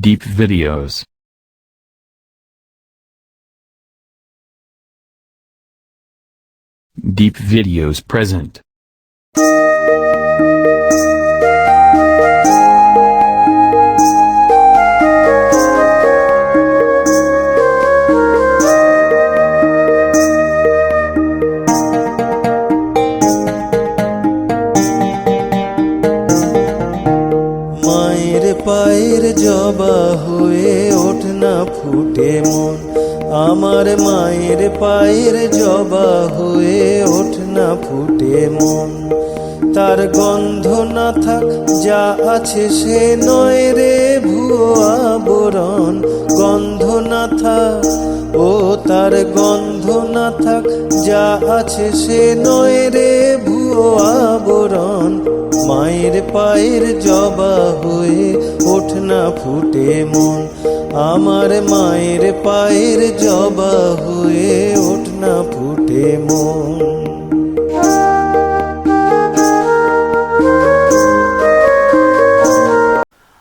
Deep videos. Deep videos present. মায়ের পায়ের জবা হয়ে ওঠ না ফুটে মন, আমার মায়ের পায়ের জবা হয়ে ওঠ না ফুটে মন। তার গন্ধ না থাক যা আছে সে নয় রে ভুয়ো আবরণ, গন্ধ না থাক ও তার গন্ধ না থাক যা আছে সে নয় রে ভুয়ো আবরণ। মায়ের পায়ের জবা হয়ে ওঠ না ফুটে মন, আমার মায়ের পায়ের জবা হয়ে ওঠ না ফুটে মন।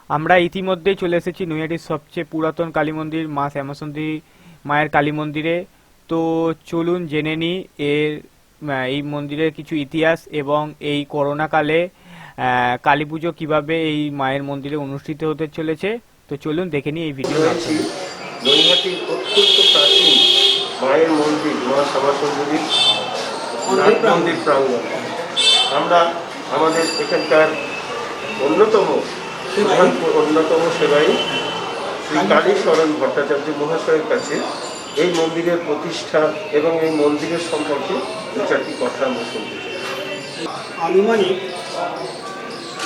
আমরা ইতিমধ্যেই চলে এসেছি নৈহাটির সবচেয়ে পুরাতন কালী মন্দির মা শ্যামাসুন্দরী মায়ের কালী মন্দিরে। তো চলুন জেনে নিই এই মন্দিরের কিছু ইতিহাস এবং এই করোনাকালে কালী পুজো কীভাবে এই মায়ের মন্দিরে অনুষ্ঠিত হতে চলেছে। তো চলুন দেখে নিই এই ভিডিও। নৈহাটির অত্যন্ত প্রাচীন মায়ের মন্দির মা শ্যামাসুন্দরীর মন্দির প্রাঙ্গণ। আমরা আমাদের এখানকার অন্যতম সেবায়ী শ্রী কালী শরণ ভট্টাচার্য মহাশয়ের কাছে এই মন্দিরের প্রতিষ্ঠা এবং এই মন্দিরের সম্পর্কে দু চারটি কথা আমরা শুনতে চাই। আনুমানিক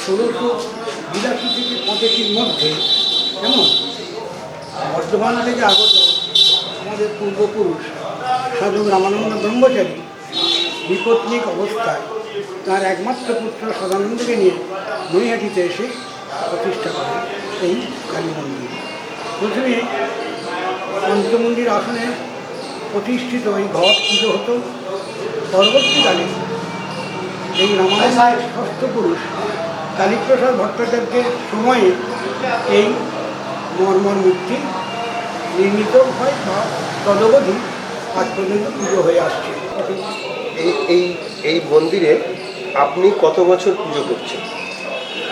1682 থেকে 85 মধ্যে যেমন বর্ধমান থেকে আগত আমাদের পূর্বপুরুষ সাধু রামানন্দ ব্রহ্মচারী বিপত্নিক অবস্থায় তার একমাত্র পুত্র সদানন্দকে নিয়ে নৈহাটিতে এসে প্রতিষ্ঠা করেন এই কালী মন্দির। প্রথমে পঞ্চমন্দির আসনে প্রতিষ্ঠিত এই ঘট পুজো হতো। পরবর্তীকালে এই রামায়ণের ষষ্ঠ পুরুষ কালীপ্রসাদ ভট্টাচার্যের সময়ে এই মর্মর মূর্তি নির্মিত হয় বা তদবধি আজ পর্যন্ত পুজো হয়ে আসছে। এই মন্দিরে আপনি কত বছর পুজো করছেন?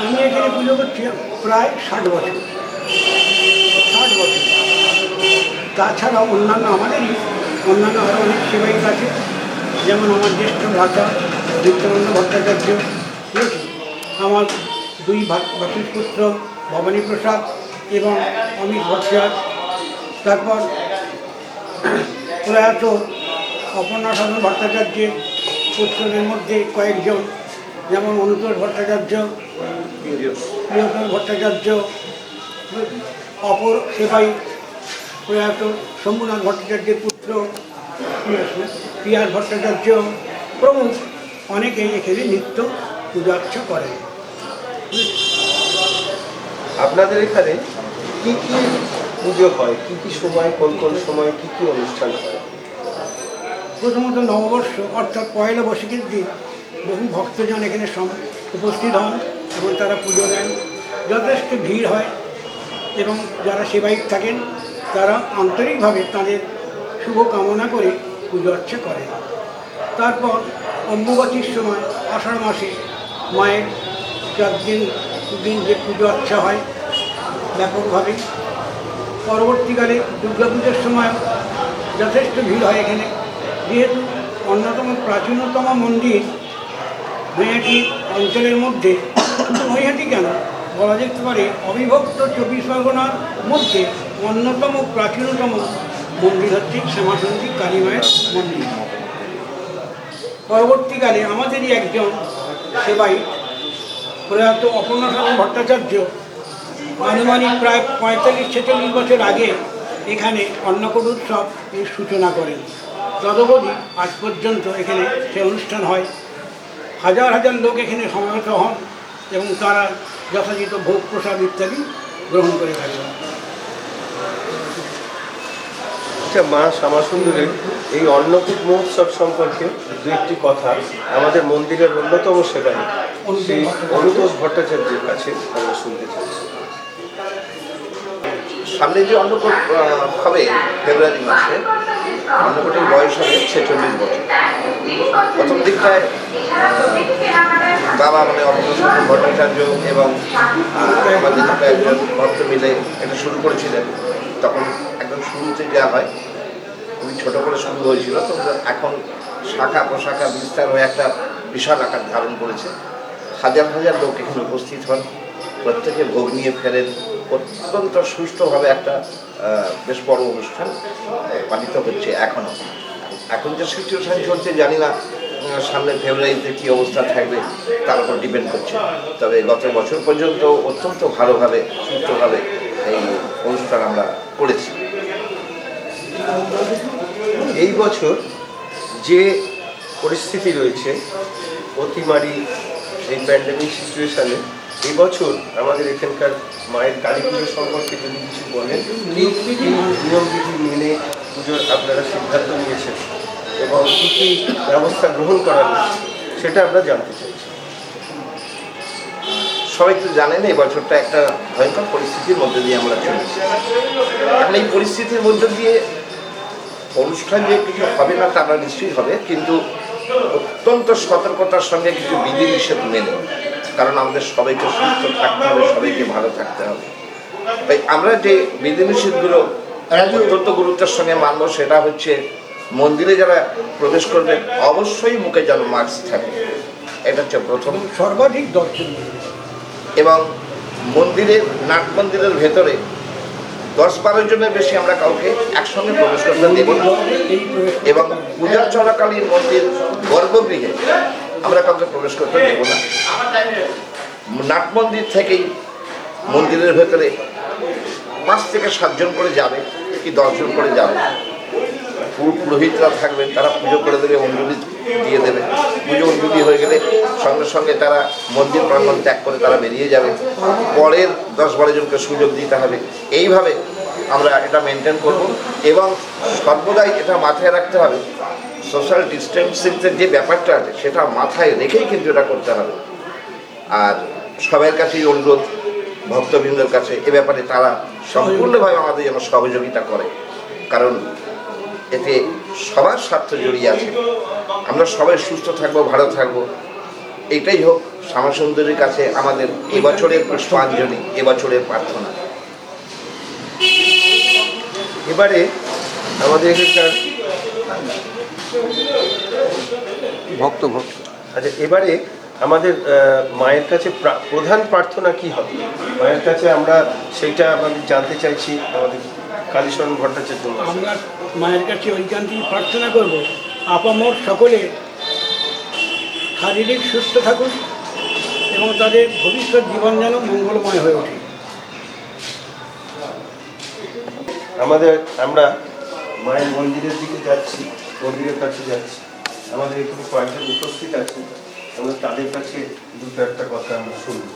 আমি এখানে পুজো করছি প্রায় 60 বছর। তাছাড়াও অন্যান্য আরও অনেক সেবায়িত আছে, যেমন আমার জ্যেষ্ঠ ভ্রাতা নিত্যানন্দ ভট্টাচার্য, আমার দুই ভাতৃপুত্র ভবানী প্রসাদ এবং অমিত ভট্টাচার্য, তারপর প্রয়াত অপর্ণা সাধন ভট্টাচার্যের পুত্রদের মধ্যে কয়েকজন, যেমন অনুতোষ ভট্টাচার্য, প্রিয়তম ভট্টাচার্য, অপর সেবাই প্রয়াত শম্ভুনাথ ভট্টাচার্যের পুত্র পিয়াস ভট্টাচার্য প্রমুখ অনেকেই এখানে নিত্য পূজার্চা করেন। আপনাদের এখানে কি কি পুজো হয়, কি কি সময়, কোন কোন সময় কি কি অনুষ্ঠান হয়? প্রথমত নববর্ষ অর্থাৎ পয়লা বৈশাখের দিন বহু ভক্তজন এখানে উপস্থিত হন এবং তারা পুজো দেন। যথেষ্ট ভিড় হয় এবং যারা সেবায়িত থাকেন তারা আন্তরিকভাবে তাদের শুভ কামনা করে পুজো অর্চা করেন। তারপর অম্বুবাচীর সময় আষাঢ় মাসে মায়ের 4 দিন যে পুজো অর্চা হয় ব্যাপকভাবে। পরবর্তীকালে দুর্গাপুজোর সময় যথেষ্ট ভিড় হয় এখানে, যেহেতু অন্যতম প্রাচীনতম মন্দির নৈহাটি অঞ্চলের মধ্যে, শুধু নৈহাটি কেন বলা যেতে পারে অবিভক্ত 24 পরগনার মধ্যে অন্যতম প্রাচীনতম মন্দির হচ্ছে শ্যামাসুন্দরী কালী মায়ের মন্দির। পরবর্তীকালে আমাদেরই একজন সেবাই প্রয়াত অপর্ণা সাধন ভট্টাচার্য আনুমানিক প্রায় 45-46 বছর আগে এখানে অন্নকূট উৎসব এর সূচনা করেন। তদবধি আজ পর্যন্ত এখানে সে অনুষ্ঠান হয়। হাজার হাজার লোক এখানে সমাবেত হন এবং তারা যথাযথ ভোগ প্রসাদ ইত্যাদি গ্রহণ করে থাকেন। আচ্ছা, মা শ্যামাসুন্দরীর এই অন্নকূট মহোৎসব সম্পর্কে দু একটি কথা আমাদের মন্দিরের অন্যতম সেবায়ী শ্রী অনুতোষ ভট্টাচার্যের কাছে আমরা শুনতে চাচ্ছি। সামনে যে অন্নকূট হবে ফেব্রুয়ারি মাসে, অন্নকূটের বয়স হবে 46 বছর। প্রথম দিকটায় বাবা মানে অবসর ভট্টাচার্য এবং আমাদের একজন ভক্ত মিলে এটা শুরু করেছিলেন। তখন একদম শুরুতে যা হয় খুবই ছোটো করে শুরু হয়েছিল, তো এখন শাখা প্রশাখা বিস্তার হয়ে একটা বিশাল আকার ধারণ করেছে। হাজার হাজার লোক এখানে উপস্থিত হন, প্রত্যেকে ভোগ নিয়ে ফেরেন। অত্যন্ত সুষ্ঠুভাবে একটা বেশ বড় অনুষ্ঠান পালিত হচ্ছে এখনও। এখন যে সিচুয়েশান চলছে জানি না সামনে ফেব্রুয়ারিতে কী অবস্থা থাকবে তার উপর ডিপেন্ড করছে। তবে গত বছর পর্যন্ত অত্যন্ত ভালোভাবে সুষ্ঠুভাবে এই অনুষ্ঠান আমরা করেছি। এই বছর যে পরিস্থিতি রয়েছে অতিমারি এই প্যান্ডেমিক সিচুয়েশানে, এই বছর আমাদের এখানকার মায়ের কালী পুজো সম্পর্কে যদি কিছু বলেন, কী নিয়মবিধি মেনে পুজোর আপনারা সিদ্ধান্ত নিয়েছেন এবং কী কী ব্যবস্থা গ্রহণ করা হয়েছে সেটা আমরা জানতে চাইছি। সবাই তো জানেন এই বছরটা একটা ভয়ঙ্কর পরিস্থিতির মধ্যে দিয়ে আমরা চলেছি। এখন এই পরিস্থিতির মধ্যে দিয়ে অনুষ্ঠান যে কিছু হবে না তা নিশ্চয়ই হবে, কিন্তু অত্যন্ত সতর্কতার সঙ্গে কিছু বিধিনিষেধ মেনে, কারণ আমাদের সবাইকে সুস্থ থাকতে হবে, সবাইকে ভালো থাকতে হবে। তাই আমরা যে বিধিনিষেধগুলো অত্যন্ত গুরুত্বের সঙ্গে মানব, সেটা হচ্ছে মন্দিরে যারা প্রবেশ করবেন অবশ্যই মুখে যেন মাস্ক থাকে, এটা হচ্ছে প্রথম। সর্বাধিক দর্শন এবং মন্দিরের নাট মন্দিরের ভেতরে 10-12 জনের বেশি আমরা কাউকে একসঙ্গে প্রবেশ করতে দেব না। এবং পূজা চলাকালীন মন্দির গর্ভগৃহে আমরা কাউকে প্রবেশ করতে দেব না। নাট মন্দির থেকেই মন্দিরের ভেতরে 5 থেকে 7 জন করে যাবে কি 10 জন করে যাবে। পুরোহিতরা থাকবেন, তারা পুজো করে দেবে, অঞ্জলি দিয়ে দেবে। পুজো অঞ্জলি হয়ে গেলে সঙ্গে সঙ্গে তারা মন্দির প্রাঙ্গণ ত্যাগ করে তারা বেরিয়ে যাবে। পরের 10-12 জনকে সুযোগ দিতে হবে। এইভাবে আমরা এটা মেনটেন করব এবং সর্বদাই এটা মাথায় রাখতে হবে, সোশ্যাল ডিস্টেন্সিংয়ের যে ব্যাপারটা আছে সেটা মাথায় রেখেই কিন্তু এটা করতে হবে। আর সবার কাছেই অনুরোধ ভক্তবৃন্দের কাছে এ ব্যাপারে তারা সম্পূর্ণভাবে আমাদের যেন সহযোগিতা করে, কারণ এতে সবার স্বার্থ জড়িয়ে আছে। আমরা সবাই সুস্থ থাকবো, ভালো থাকবো, এটাই হোক শ্যামাসুন্দরীর কাছে আমাদের এবছরের পুষ্পাঞ্জলি, এবছরের প্রার্থনা। এবারে আমাদের এখানকার আচ্ছা, এবারে আমাদের মায়ের কাছে প্রধান প্রার্থনা কি হবে মায়ের কাছে, আমরা সেইটা আমাদের জানতে চাইছি। আমাদের কালীচরণ ভট্টাচার্য আমরা মায়ের কাছে ঐকান্তিক প্রার্থনা করব আপামর সকলে শারীরিক সুস্থ থাকুন এবং তাদের ভবিষ্যৎ জীবন যেন মঙ্গলময় হয়ে ওঠে। আমরা মায়ের মন্দিরের দিকে যাচ্ছি, মন্দিরের কাছে যাচ্ছি। আমাদের এখানে কয়েকজন উপস্থিত আছে, আমরা তাদের কাছে দুটো একটা কথা আমরা শুনব।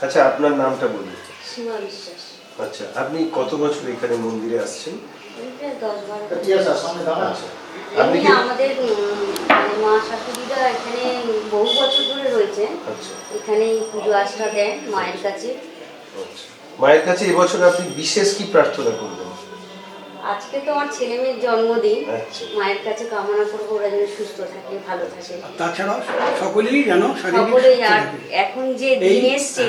আচ্ছা, আপনার নামটা বলুন। সীমা বিশ্বাস। আচ্ছা, আপনি কত বছর এখানে মন্দিরে আসছেন? প্রায় 10-12 আচ্ছা, আপনি কি আমাদের মা শাশুড়িরা এখানে বহু বছর ধরে রয়েছে। আচ্ছা এখানে পুজো আশ্রা দেন মায়ের কাছে। আচ্ছা, মায়ের কাছে এবছর আপনি বিশেষ কি প্রার্থনা করবেন? আজকে তো আমার ছেলে মেয়ের জন্মদিন, আচ্ছা। মায়ের কাছে কামনা করবো ওরা যেন সুস্থ থাকে, ভালো থাকে। তাছাড়াও সকলেই যেন শারীরিক সকলেই সুস্থ আর থাকে। এখন যে দিন এসছে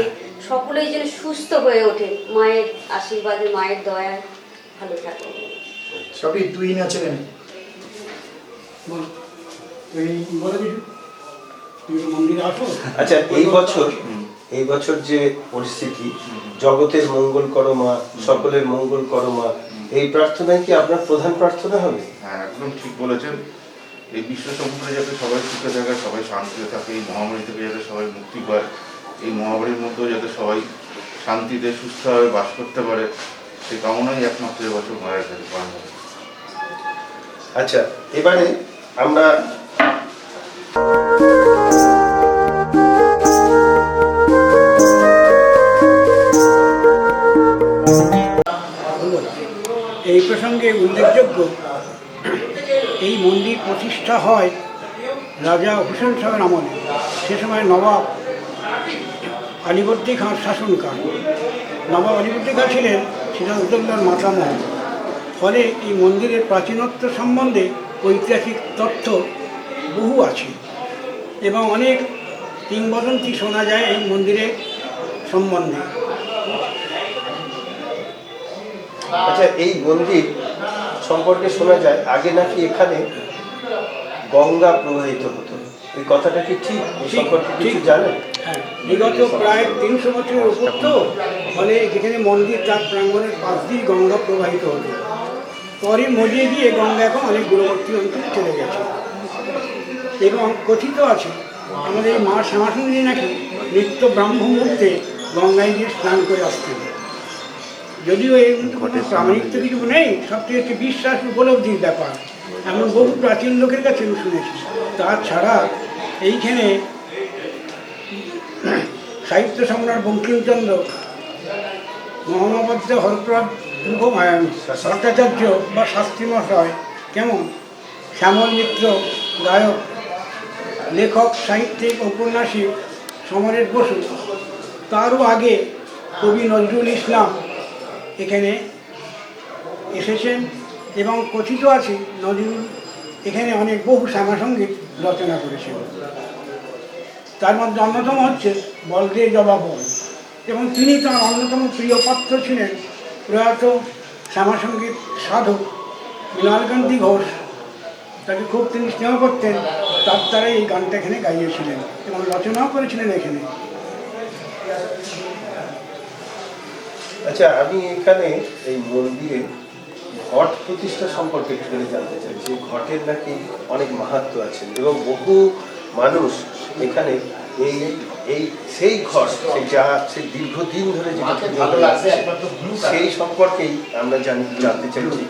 সকলেই যেন সুস্থ হয়ে ওঠে, মায়ের আশীর্বাদে, মায়ের দয়ায় ভালো থাকে। সবই তুই না ছেলে মেয়ে। বল, এই বলে কিছু তুমি মন্দিরে আসো। আচ্ছা, এই বছর যে পরিস্থিতি, জগতের মঙ্গল করো মা, সকলের মঙ্গল করো মা, এই প্রার্থনায় কি আপনার প্রধান প্রার্থনা হবে? হ্যাঁ, একদম ঠিক বলেছেন। এই বিশ্ব সমুদ্রে যাতে সবাই সুখে থাকে, সবাই শান্তিতে থাকে, এই মহামারী থেকে যাতে সবাই মুক্তি পায়, এই মহামারীর মধ্যেও যাতে সবাই শান্তিতে সুস্থভাবে বাস করতে পারে, সেই কামনাই একমাত্র এবছর মায়ের কাছে পাওয়া যাবে। আচ্ছা, এবারে আমরা এই প্রসঙ্গে উল্লেখযোগ্য, এই মন্দির প্রতিষ্ঠা হয় রাজা হুসেন শাহের আমলে। সে সময় নবাব আলীবর্দী খাঁর শাসনকাল। নবাব আলীবর্দী খাঁ ছিলেন সিরাজউদ্দৌলার মাতামহ। ফলে এই মন্দিরের প্রাচীনত্ব সম্বন্ধে ঐতিহাসিক তথ্য বহু আছে এবং অনেক কিংবদন্তি শোনা যায় এই মন্দিরের সম্বন্ধে। আচ্ছা, এই মন্দির সম্পর্কে শোনা যায় আগে নাকি এখানে গঙ্গা প্রবাহিত হতো, এই কথাটা কি ঠিক? এই সম্পর্কে কিছু জানেন? হ্যাঁ, বিগত প্রায় 300 বছরের উপর তো, ফলে যেখানে মন্দির তার প্রাঙ্গণের পাশ দিয়ে গঙ্গা প্রবাহিত হতো। পরে মজিয়ে গিয়ে গঙ্গা এখন অনেক দূরবর্তী অঞ্চলে চলে গেছে এবং কথিত আছে আমাদের মা শ্যামাসুন্দরী নাকি নিত্য ব্রাহ্ম মুহূর্তে গঙ্গায় গিয়ে স্নান করে আসতেন। যদিও এর কোনো প্রামাণিক তো কিছু নেই, সবথেকে একটি বিশ্বাস উপলব্ধির ব্যাপার, এমন বহু প্রাচীন লোকের কাছে আমি শুনেছি। তাছাড়া এইখানে সাহিত্য সম্রাট বঙ্কিমচন্দ্র, মহামহাপাধ্য হরপ্রসাদ ভট্টাচার্য বা শাস্ত্রী মশাই, কেমন শ্যামল মিত্র গায়ক, লেখক, সাহিত্যিক, ঔপন্যাসিক সমরেশ বসু, তারও আগে কবি নজরুল ইসলাম এখানে এসেছেন এবং কথিত আছে নজরুল এখানে অনেক বহু শ্যামাসঙ্গীত রচনা করেছেন। তার মধ্যে অন্যতম হচ্ছে বলদে জবাবন, এবং তিনি তাঁর অন্যতম প্রিয় পাত্র ছিলেন প্রয়াত শ্যামাসঙ্গীত সাধক মৃণালকান্তি ঘোষ। তাকে খুব তিনি স্নেহ করতেন, তার দ্বারাই এই গানটা এখানে গাইয়েছিলেন এবং রচনাও করেছিলেন এখানে। আচ্ছা, আমি এখানে এই মন্দিরে ঘট প্রতিষ্ঠা সম্পর্কে একটু জানতে চাইছি। ঘটের নাকি অনেক মাহাত্ম্য আছে এবং বহু মানুষ এখানে এই এই সেই ঘট সেই দীর্ঘদিন ধরে যেটা সেই সম্পর্কেই আমরা জানতে চাইছি।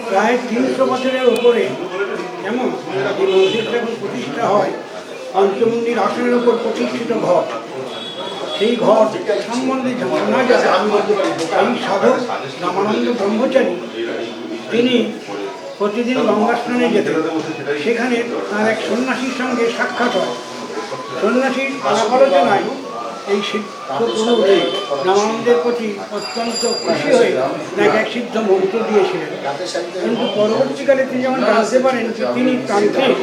প্রায় 300 বছরের উপরে এমন এই মন্দিরটা যখন প্রতিষ্ঠা হয়, পঞ্চমুণ্ডির আসনের উপর প্রতিষ্ঠিত ঘট, সেই ঘট সম্বন্ধে শোনা যায় এই সাধক রামানন্দ ব্রহ্মচারী তিনি প্রতিদিন গঙ্গা স্নানে যেতেন। সেখানে তার এক সন্ন্যাসীর সঙ্গে সাক্ষাৎ হয়। সন্ন্যাসীর আলাপ আলোচনায় এই সিদ্ধ প্রভু রামানন্দের প্রতি অত্যন্ত খুশি হয়ে তাকে এক সিদ্ধ মন্ত্র দিয়েছিলেন। কিন্তু পরবর্তীকালে তিনি যখন জানতে পারেন যে তিনি তান্ত্রিক,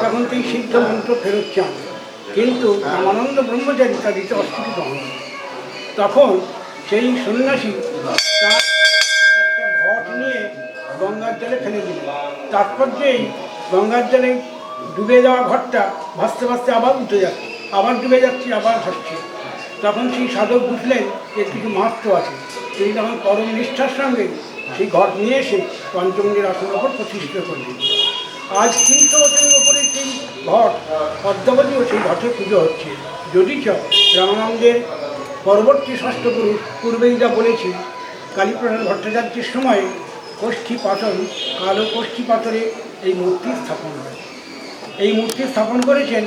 তখন তিনি সিদ্ধ মন্ত্র ফেরত চান, কিন্তু রামানন্দ ব্রহ্মচারী তা দিতে অস্বীকৃত হন। তখন সেই সন্ন্যাসী তার একটা ঘট নিয়ে গঙ্গার জলে ফেলে দিলেন। তাৎপর্যেই গঙ্গার জলে ডুবে যাওয়া ঘটটা ভাসতে ভাসতে আবার উঠে যাচ্ছে, আবার ডুবে যাচ্ছে, আবার ভাসছে। তখন সেই সাধক বুঝলেন যে কিছু মাহাত্ম্য আছে। তিনি তখন পরম নিষ্ঠার সঙ্গে সেই ঘট নিয়ে এসে পঞ্চমুণ্ডির আসনের ওপর প্রতিষ্ঠিত করলেন। আজ 300 বছরের ওপরে সেই ঘট অদ্যাবধিও সেই ঘটের পুজো হচ্ছে। যদিচ রামানন্দের পরবর্তী ষষ্ঠ পুরুষ পূর্বেই যা বলেছি, কালীপ্রসাদ ভট্টাচার্যের সময়ে কোষ্ঠী পাথর, কালো কোষ্ঠী পাথরে এই মূর্তি স্থাপন হয়। এই মূর্তি স্থাপন করেছেন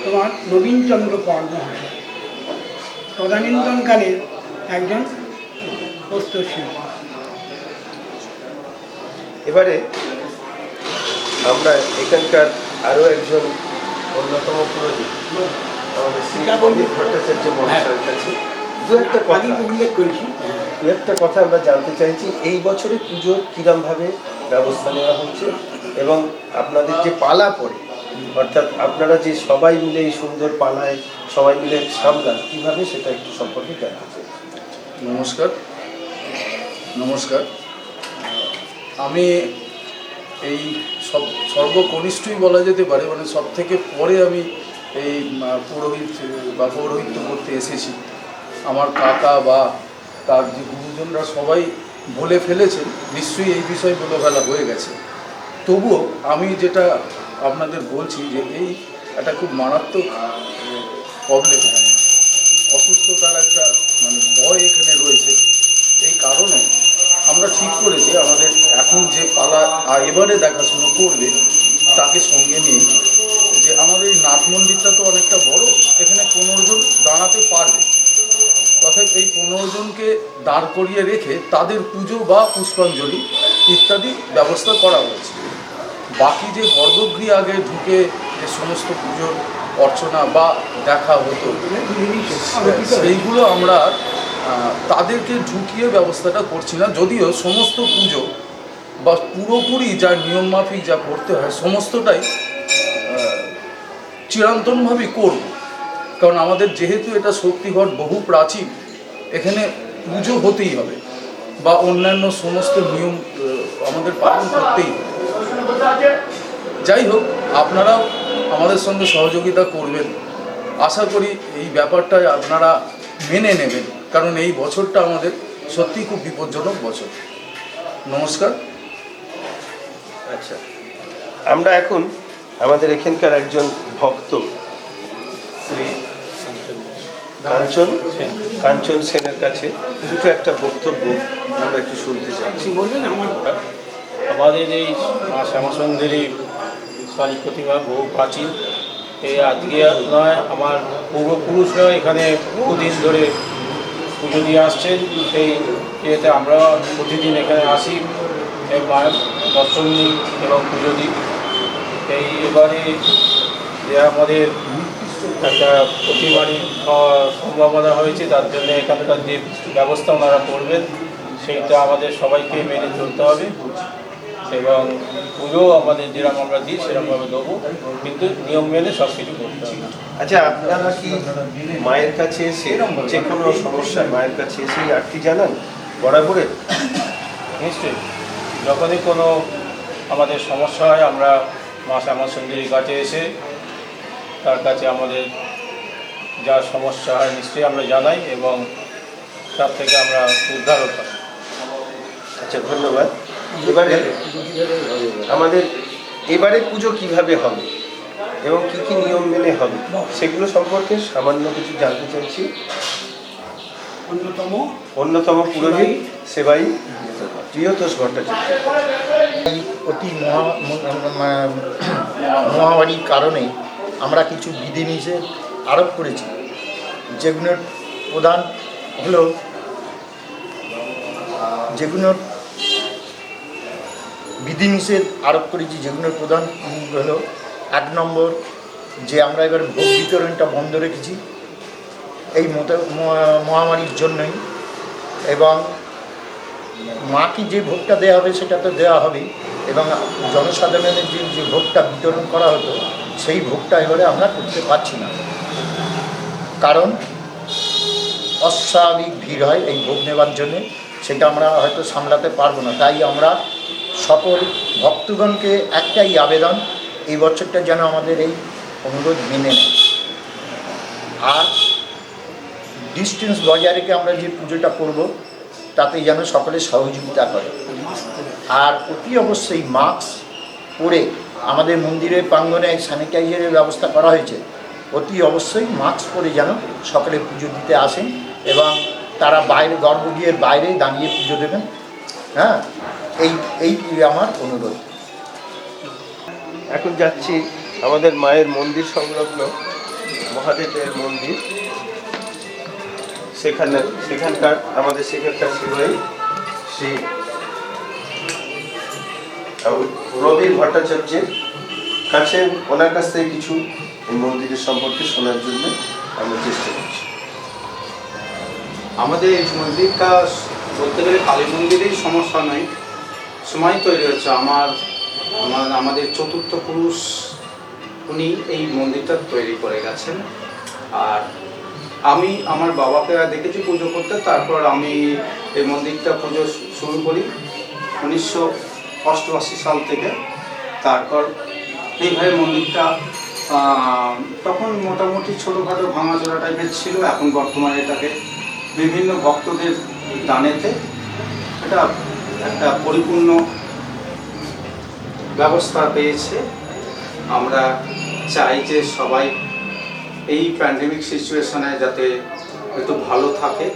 তোমার নবীনচন্দ্র পাল মহাশয়, তদানীন্তনকালের একজন হস্তশিল্পী। এবারে আমরা এখানকার আরও একজন অন্যতম পুরোহিত আমাদের শ্রী ভট্টাচার্য মহাশয়ের কাছে দু একটা কথা আমরা জানতে চাইছি। এই বছরে পুজোর কিরমভাবে ব্যবস্থা নেওয়া হচ্ছে এবং আপনাদের যে পালা পড়ে, অর্থাৎ আপনারা যে সবাই মিলে এই সুন্দর পালায় সবাই মিলে সামলান, কীভাবে সেটা একটু সম্পর্কে জানতে চাই। নমস্কার। আমি এই সর্বকনিষ্ঠই বলা যেতে পারে, মানে সব থেকে পরে আমি এই পৌরোহিত্য করতে এসেছি। আমার কাকা বা তার যে গুরুজনরা সবাই বলে ফেলেছেন, নিশ্চয়ই এই বিষয়ে বলে ফেলা হয়ে গেছে। তবুও আমি যেটা আপনাদের বলছি যে এই একটা খুব মারাত্মক প্রবলেম, অসুস্থতার একটা মানে ভয় এখানে রয়েছে। এই কারণে আমরা ঠিক করেছি আমাদের এখন যে পালা এবারে দেখাশুনো করবে তাকে সঙ্গে নিয়ে, যে আমাদের এই নাট মন্দিরটা তো অনেকটা বড়, এখানে 15 জন দাঁড়াতে পারবে। অর্থাৎ এই 15 জনকে দাঁড় করিয়ে রেখে তাদের পুজো বা পুষ্পাঞ্জলি ইত্যাদি ব্যবস্থা করা হয়েছে। বাকি যে গর্ভগৃহে আগে ঢুকে যে সমস্ত পুজোর অর্চনা বা দেখা হতো সেইগুলো আমরা তাদেরকে ঢুকিয়ে ব্যবস্থাটা করছি না, যদিও সমস্ত পুজো বা পুরোপুরি যা নিয়মমাফিক যা করতে হয় সমস্তটাই চিরন্তনভাবেই করব। কারণ আমাদের যেহেতু এটা শক্তিগড় বহু প্রাচীন, এখানে পুজো হতেই হবে বা অন্যান্য সমস্ত নিয়ম আমাদের পালন করতেই হবে। যাই হোক, আপনারাও আমাদের সঙ্গে সহযোগিতা করবেন, আশা করি এই ব্যাপারটায় আপনারা মেনে নেবেন, কারণ এই বছরটা আমাদের সত্যিই খুব বিপজ্জনক বছর। নমস্কার। আচ্ছা, আমরা এখন আমাদের এখানকার একজন ভক্ত শ্রী কাঞ্চন সেনের কাছে দুটো একটা বক্তব্য আমরা একটু শুনতে চাচ্ছি। বললেন আমাদের এই মা শ্যামাসুন্দরী কালী প্রতিমা বহু প্রাচীন। এই আজকে নয়, আমার পূর্বপুরুষরা এখানে বহুদিন ধরে পুজো দিয়ে আসছেন। সেই ইয়েতে আমরা প্রতিদিন এখানে আসি, এই মায়ের দর্শন নিই এবং পুজো দিই। এবারে যে আমাদের একটা প্রতিমারই সম্ভাবনা হয়েছে, তার জন্য এখানকার যে ব্যবস্থা ওনারা করবেন সেইটা আমাদের সবাইকে মেনে চলতে হবে এবং পুজো আমাদের যেরকম আমরা দিই সেরকমভাবে দেবো, কিন্তু নিয়ম মেনে সব কিছু করতে হবে। আচ্ছা, আপনারা কি মায়ের কাছে এসে যে কোনো সমস্যায় মায়ের কাছে এসে আরতি জানান বরাবরে? নিশ্চয়ই, যখনই কোনো আমাদের সমস্যা হয় আমরা মা শ্যামাসুন্দরীর কাছে এসে তার কাছে আমাদের যা সমস্যা হয় নিশ্চয়ই আমরা জানাই এবং তার থেকে আমরা উদ্ধারও পাই। আচ্ছা, ধন্যবাদ। এবারে পুজো কিভাবে হবে এবং কি কি নিয়ম মেনে হবে সেগুলো সম্পর্কে সামান্য কিছু জানতে চাইছি। অন্যতম পুরোহিত সেবাই প্রিয়তোষ ভট্টাচার্য। অতি মহামারীর কারণে আমরা কিছু বিধিনিষেধ আরোপ করেছি, যেগুলোর প্রধান হলো বিধিনিষেধ আরোপ করেছি যেগুলোর প্রধান হলো 1 নম্বর, যে আমরা এবার ভোগ বিতরণটা বন্ধ রেখেছি এই মহামারীর জন্যই, এবং মাকে যে ভোগটা দেওয়া হবে সেটা তো দেওয়া হবেই, এবং জনসাধারণের যে ভোগটা বিতরণ করা হতো সেই ভোগটা এবারে আমরা করতে পারছি না, কারণ অস্বাভাবিক ভিড় হয় এই ভোগ নেবার জন্যে, সেটা আমরা হয়তো সামলাতে পারবো না। তাই আমরা সকল ভক্তগণকে একটাই আবেদন, এই বছরটা যেন আমাদের এই অনুরোধ মেনে নেয়, আর ডিস্টেন্স বজায় রেখে আমরা যে পুজোটা করব তাতে যেন সকলে সহযোগিতা করে, আর অতি অবশ্যই মাস্ক পরে আমাদের মন্দিরের প্রাঙ্গণে স্যানিটাইজারের ব্যবস্থা করা হয়েছে, অতি অবশ্যই মাস্ক পরে যেন সকলে পুজো দিতে আসেন এবং তারা বাইরে গর্ভগৃহের বাইরে দাঁড়িয়ে পুজো দেবেন। হ্যাঁ, এই আমার অনুরোধ। এখন যাচ্ছি আমাদের মায়ের মন্দির সংলগ্ন মহাদেবের মন্দির, সেখানকার সেবাই শ্রী রবীর ভট্টাচার্যের কাছে, ওনার কাছ থেকে কিছু এই মন্দিরের সম্পর্কে শোনার জন্য আমরা চেষ্টা করছি। আমাদের এই মন্দিরটা বলতে গেলে কালী মন্দিরেই সমস্যা নয়, সময় তৈরি হচ্ছে। আমাদের চতুর্থ পুরুষ উনি এই মন্দিরটা তৈরি করে গেছেন, আর আমি আমার বাবাকে দেখেছি পুজো করতে, তারপর আমি এই মন্দিরটা পুজো শুরু করি 1988 সাল থেকে। তারপর এইভাবে মন্দিরটা তখন মোটামুটি ছোটোখাটো ভাঙাচোরা টাইপের ছিল, এখন বর্তমানে এটাকে বিভিন্ন ভক্তদের দানেতে এটা একটা পরিপূর্ণ ব্যবস্থা পেয়েছে। আমরা চাই যে সবাই এই প্যান্ডেমিক সিচুয়েশনে যাতে একটু ভালো থাকে,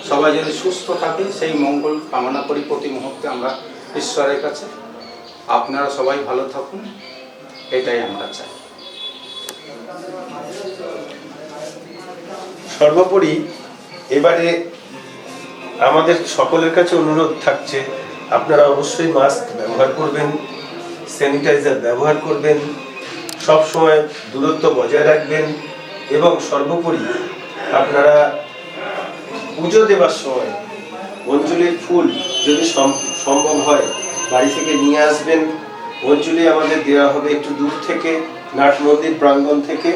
সবাই যেন সুস্থ থাকে, সেই মঙ্গল কামনা করি প্রতি মুহূর্তে আমরা ঈশ্বরের কাছে। আপনারা সবাই ভালো থাকুন, এটাই আমরা চাই। সর্বোপরি এবারে আমাদের সকলের কাছে অনুরোধ থাকছে, আপনারা অবশ্যই মাস্ক ব্যবহার করবেন, স্যানিটাইজার ব্যবহার করবেন, সব সময় দূরত্ব বজায় রাখবেন এবং সর্বোপরি আপনারা পুজো দেওয়ার সময় অঞ্জলির ফুল যদি সম্ভব হয় বাড়ি থেকে নিয়ে আসবেন। অঞ্জলি আমাদের দেওয়া হবে একটু দূর থেকে, নাট মন্দির প্রাঙ্গণ থেকে।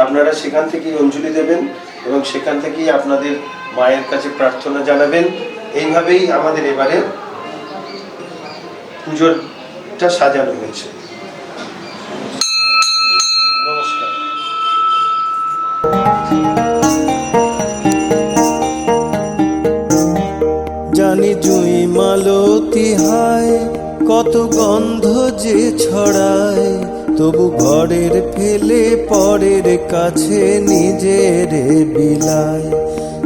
আপনারা সেখান থেকেই অঞ্জলি দেবেন এবং সেখান থেকেই আপনাদের মায়ের কাছে প্রার্থনা জানাবেন। এইভাবেই আমাদের এবারে পুজোটা সাজানো হয়েছে। নমস্কার। জানি জুই মালতী হায়, কত গন্ধ যে ছড়ায়, তবু ঘরের ফেলে পরের কাছে নিজের বিলায়।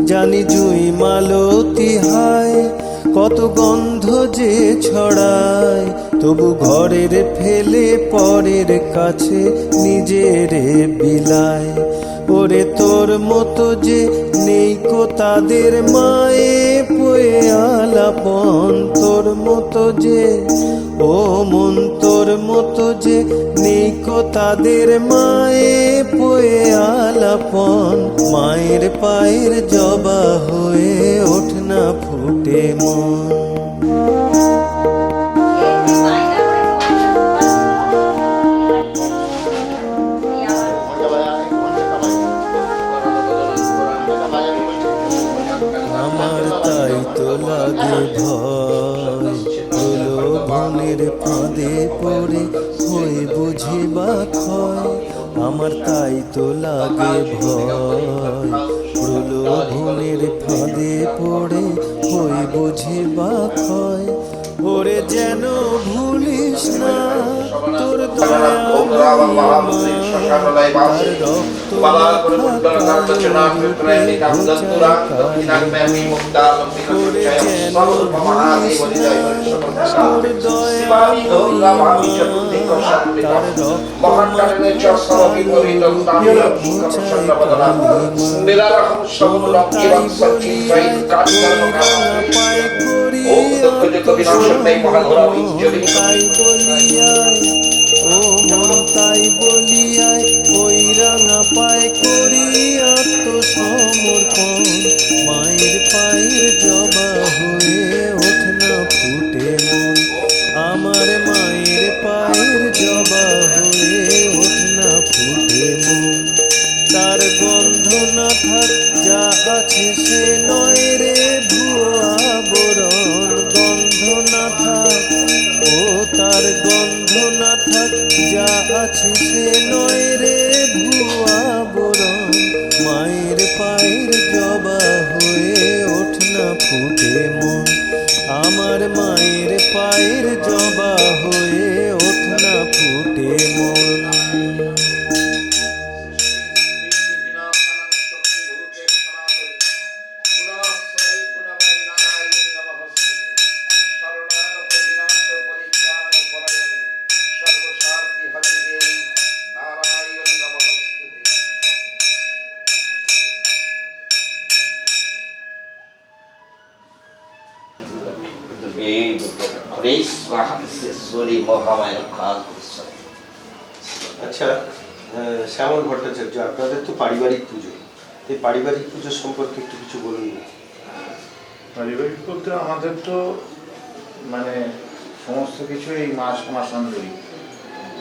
জানি জুই মালতী হায়, কত গন্ধ যে ছড়ায়, তবু ঘরের ফেলে পরের কাছে নিজের বিলায়। ওরে তোর মতো যে নেই কো তাদের মায়ে পয়ে আলাপন, তোর মতো যে ও মন, তোর মতো যে নেই কো তাদের মায়ে পয়ে আলাপন। মায়ের পায়ের জবা হয়ে ওঠ না ফুটে মন। আমার তাই তো লাগে ভয়, প্রলোভনের ফাঁদে পড়ে হয়ে বুঝি বা ক্ষয়। আমার তাই তো লাগে ভয়, প্রলোভনের ফাঁদে পড়ে হয়ে বুঝি বা ক্ষয়। ওরে যেন ভুলিস না তোর দয়া তাই বলিয়ায় ওই রাঙা পায় করি আত্মসমর্পণ। মায়ের পায়ের জবা হয়ে ওঠ না ফুটে মন। আমার মায়ের পায়ের জবা হয়ে ওঠ না ফুটে মন। তার গন্ধ না থাক যা আছে সে নয় রে ভুয়া আবরণ। গন্ধ না থাক ও তার গন্ধ না থাক যা আছে সে নয় রে ভুয়া আবরণ। মায়ের পায়ের জবা হয়ে ওঠ না ফুটে মন। আমার মায়ের পায়ের জবা হয়ে ওঠ না ফুটে মন। আচ্ছা, শ্যামল ভট্টাচার্য, আপনাদের তো পারিবারিক পুজো, এই পারিবারিক পুজো সম্পর্কে একটু কিছু বলুন। পারিবারিক বলতে আমাদের তো মানে সমস্ত কিছু এই মা শ্যামাসুন্দরী,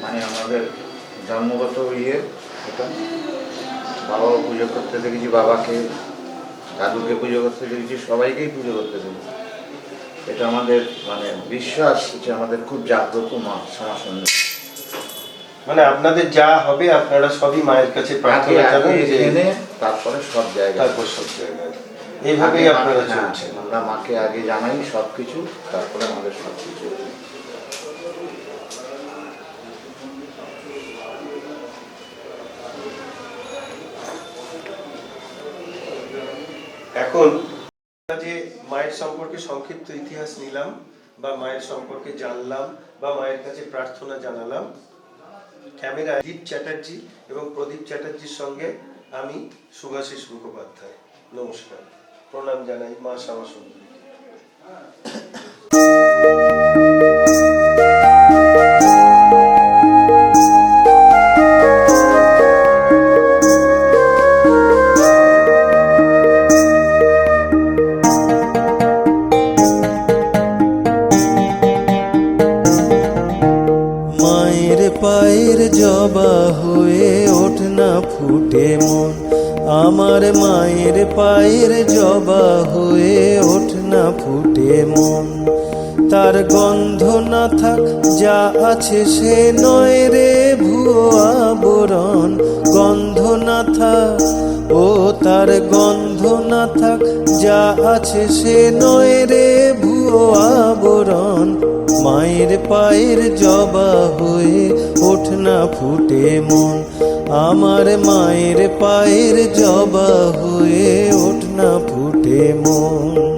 মানে আমাদের জন্মগত ইয়ে। এটা বাবাও পুজো করতে দেখেছি, বাবাকে দাদুকে পুজো করতে দেখেছি, সবাইকেই পুজো করতে দেখেছি। এটা আমাদের মানে বিশ্বাস যে আমাদের খুব জাগ্রত মা শ্যামাসুন্দরী। মানে আপনাদের যা হবে আপনারা সবই মায়ের কাছে প্রার্থনা জানান, জেনে তারপরে সব জায়গায়, তারপর সব জায়গায় এইভাবেই আপনারা চলছেন। আমরা মাকে আগে জানাই সব কিছু, তারপরে আমাদের সব কিছু। এখন যে মায়ের সম্পর্কে সংক্ষিপ্ত ইতিহাস নিলাম বা মায়ের সম্পর্কে জানলাম বা মায়ের কাছে প্রার্থনা জানালাম, ক্যামেরায় দীপ চ্যাটার্জি এবং প্রদীপ চ্যাটার্জির সঙ্গে আমি শুভাশিস মুখোপাধ্যায়। নমস্কার, প্রণাম জানাই মা শ্যামাসুন্দরীকে। পায়ের জবা হয়ে ওঠ না ফুটে মন, আমার মায়ের পায়ের জবা হয়ে ওঠ না ফুটে মন। তার গন্ধ না থাক যা আছে সে নয় রে ভুয়ো আবরণ, গন্ধ না থাক ও তার গন্ধ না থাক যা আছে সে নয় রে ভুয়ো আবরণ। মায়ের পায়ের জবা হয়ে ওঠ না ফুটে মন, আমার মায়ের পায়ের জবা হয়ে ওঠ না ফুটে মন।